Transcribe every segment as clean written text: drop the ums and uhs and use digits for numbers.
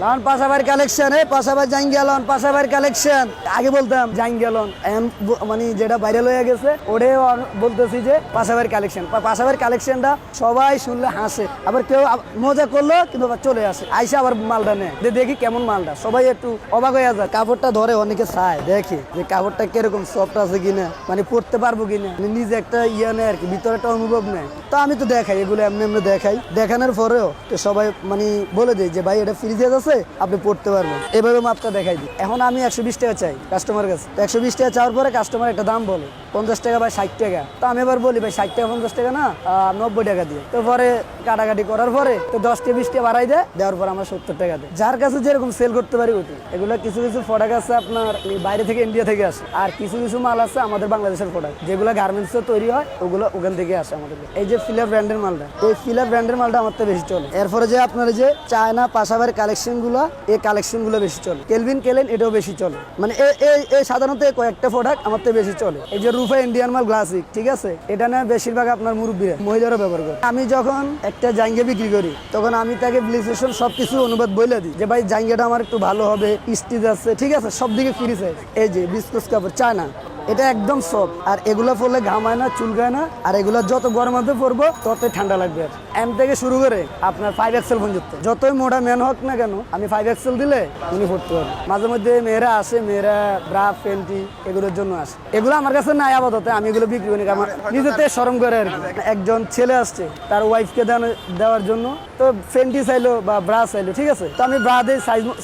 লাউন পাশাবার collection পাশাবার জাঙ্গিয়ালন পাশাবার collection আগে বলতাম জাঙ্গিয়ালন মানে যেটা ভাইরাল হয়ে গেছে ওটাও বলতেছি যে পাশাবার কালেকশন। পাশাবার কালেকশনটা সবাই শুনলে হাসে, আবার কেউ মজা করলো কিন্তু আবার চলে আসে আইসা আবার মালটা নেয়, দেখি কেমন মালটা, সবাই একটু অবাক হয়ে যায়। কাপড়টা ধরে অনেকে চায় দেখে যে কাপড়টা কিরকম সফট আছে কিনা, মানে পড়তে পারবো কিনা, নিজে একটা ইয়ে নেয় আর কি, ভিতরে একটা অনুভব নেয়। তো আমি তো দেখাই এগুলো এমনি এমনি দেখাই, দেখানোর পরেও তো সবাই মানে বলে দেয় যে ভাই এটা ফ্রিজে আছে আপনি পড়তে পারবেন, এভাবে মাপটা দেখাই দিই। এখন আমি 120 টাকা চাই কাস্টমার কাছে, 120 টাকা চাওয়ার পরে কাস্টমার একটা দাম বলে 50 টাকা বা 60 টাকা। তো আমি এবার বলি ভাই 60 টাকা 50 টাকা না 90 টাকা দিয়ে। তো পরে কাটাকাটি করার পরে তো 10 টাকা 20 টাকা বাড়াই দেয়, দেওয়ার পর আমার 70 টাকা দেয়। যার কাছে যেরকম সেল করতে পারি ওটি। এগুলো কিছু কিছু প্রোডাক্ট আছে আপনার বাইরে থেকে ইন্ডিয়া থেকে আসে, আর কিছু কিছু মাল আছে আমাদের বাংলাদেশের প্রোডাক্ট যেগুলো গার্মেন্টসে তৈরি হয়, ওগুলো ওখান থেকে আসে আমাদের। এই যে ফিলার ব্র্যান্ডের মালটা, এই ফিলার ব্র্যান্ডের মালটা আমার তো বেশি চলে। এরপরে যে আপনার যে চায়না পাশাবার কালেকশন গুলো, এই কালেকশন গুলো বেশি চলে। কেলভিন কেলেন এটাও বেশি চলে, মানে এই সাধারণত কয়েকটা প্রোডাক্ট আমার তো বেশি চলে। এই যে রুফা ইন্ডিয়ান মাল ক্লাসিক, ঠিক আছে, এটা না বেশিরভাগ আপনার মুরব্বীরা মহিলারা ব্যবহার করে। আমি যখন একটা জাঙ্গে বিক্রি করি তখন আমি তাকে ব্লিচেশন সবকিছু অনুবাদ বলে দিই যে ভাই জাঙ্গেটা আমার একটু ভালো হবে, স্টিচ আছে, ঠিক আছে, সব দিকে ফ্রি সাইজ। এই যে বিস্কুস কাপড় চায়না, এটা একদম সফট, আর এগুলো পরলে ঘামায় না, চুলকায় না, আর এগুলো যত গরমের মধ্যে পরবো ততই ঠান্ডা লাগবে। আর এম থেকে শুরু করে আপনার 5XL পর্যন্ত যতই মোটা ম্যান হোক না কেন, আমি 5XL দিলে উনি পড়তে পারবে। মাঝে মধ্যে মেয়েরা আসে, মেয়েরা ব্রা ফেন্টি এগুলোর জন্য আসে, এগুলো আমার কাছে নাই আপাতত, আমি এগুলো বিক্রি করি আমার নিজেতে শরম করে আর কি। একজন ছেলে আসছে তার ওয়াইফকে দেওয়ার জন্য, তো ফেন্টি চাইলো বা ব্রা চাইলো, ঠিক আছে, তো আমি ব্রা দিই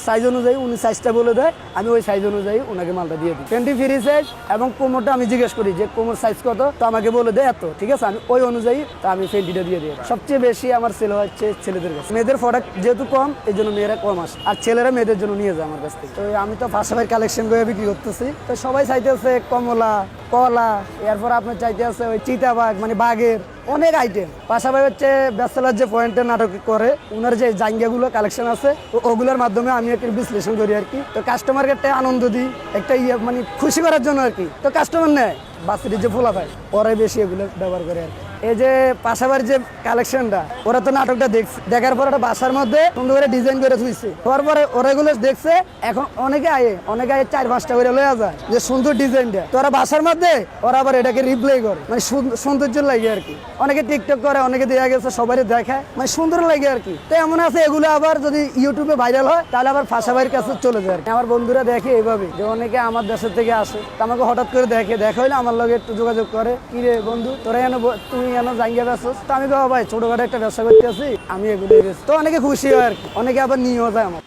সাইজ অনুযায়ী, উনি সাইজটা বলে দেয়, আমি ওই সাইজ অনুযায়ী ওনাকে মালটা দিয়ে দিই। ফেন্টি ফ্রি সাইজ এবং কোমরটা আমি জিজ্ঞেস করি যে কোমর সাইজ কত, তো আমাকে বলে দেয় এত, ঠিক আছে, আমি ওই অনুযায়ী তো আমি ফেন্টিটা দিয়ে দিই। সবচেয়ে বেশি আমার সেল হচ্ছে ছেলেদের কাছে, মেয়েদের প্রোডাক্ট যেহেতু কম এই জন্য মেয়েরা কম আসে, আর ছেলেরা মেয়েদের জন্য নিয়ে যায় আমার কাছ থেকে। তো আমি তো পাশাপাশি কালেকশন করে বিক্রি করতেছি, তো সবাই চাইতেছে কমলা, কলা, এরপর আপনার চাইতে আছে ওই চিতাবাঘ, মানে বাঘের অনেক আইটেম। পাশাপাশি হচ্ছে ব্যাচেলার যে পয়েন্টের নাটক করে ওনার যে জাঙ্গিয়াগুলো কালেকশন আছে ওগুলোর মাধ্যমে আমি একটু বিশ্লেষণ করি আর কি। তো কাস্টমারকে একটা আনন্দ দিই, একটা মানে খুশি করার জন্য আর কি। তো কাস্টমার নেয় বাচ্চাটির যে ফোলা পায় ওরাই বেশি এগুলো ব্যবহার করে আর কি। এই যে পাশাপাশি যে কালেকশনটা, ওরা তো নাটকটা দেখছে, দেখার পর ওটা বাসার মধ্যে সুন্দর করে ডিজাইন করে থুইছে, তারপরে ওরা এগুলো দেখছে। এখন অনেকে আয়ে 4-5টা করে লয়ে যায় যে সুন্দর ডিজাইনটা, তো ওরা বাসার মধ্যে ওরা আবার এটাকে রিপ্লাই করে, মানে সৌন্দর্য লাগে আর কি। অনেকে টিকটক করে, অনেকে দেওয়া গেছে সবাই দেখায়, মানে সুন্দর লাগে আর কি। তো এমন আছে এগুলো আবার যদি ইউটিউবে ভাইরাল হয় তাহলে আবার পাশাপাশির কাছে চলে যায়। আমার বন্ধুরা দেখে এইভাবে যে অনেকে আমার দেশের থেকে আসে, আমাকে হঠাৎ করে দেখা হইলে আমার লগে একটু যোগাযোগ করে, কি রে বন্ধু তোরা তুমি জাঙ্গিয়া ব্যবসা, তো আমি ভাই ছোটখাটো একটা ব্যবসা করতে আছি, আমি এগুলো, তো অনেকে খুশি হয় আর কি, অনেকে আবার নিয়েও যায় আমার।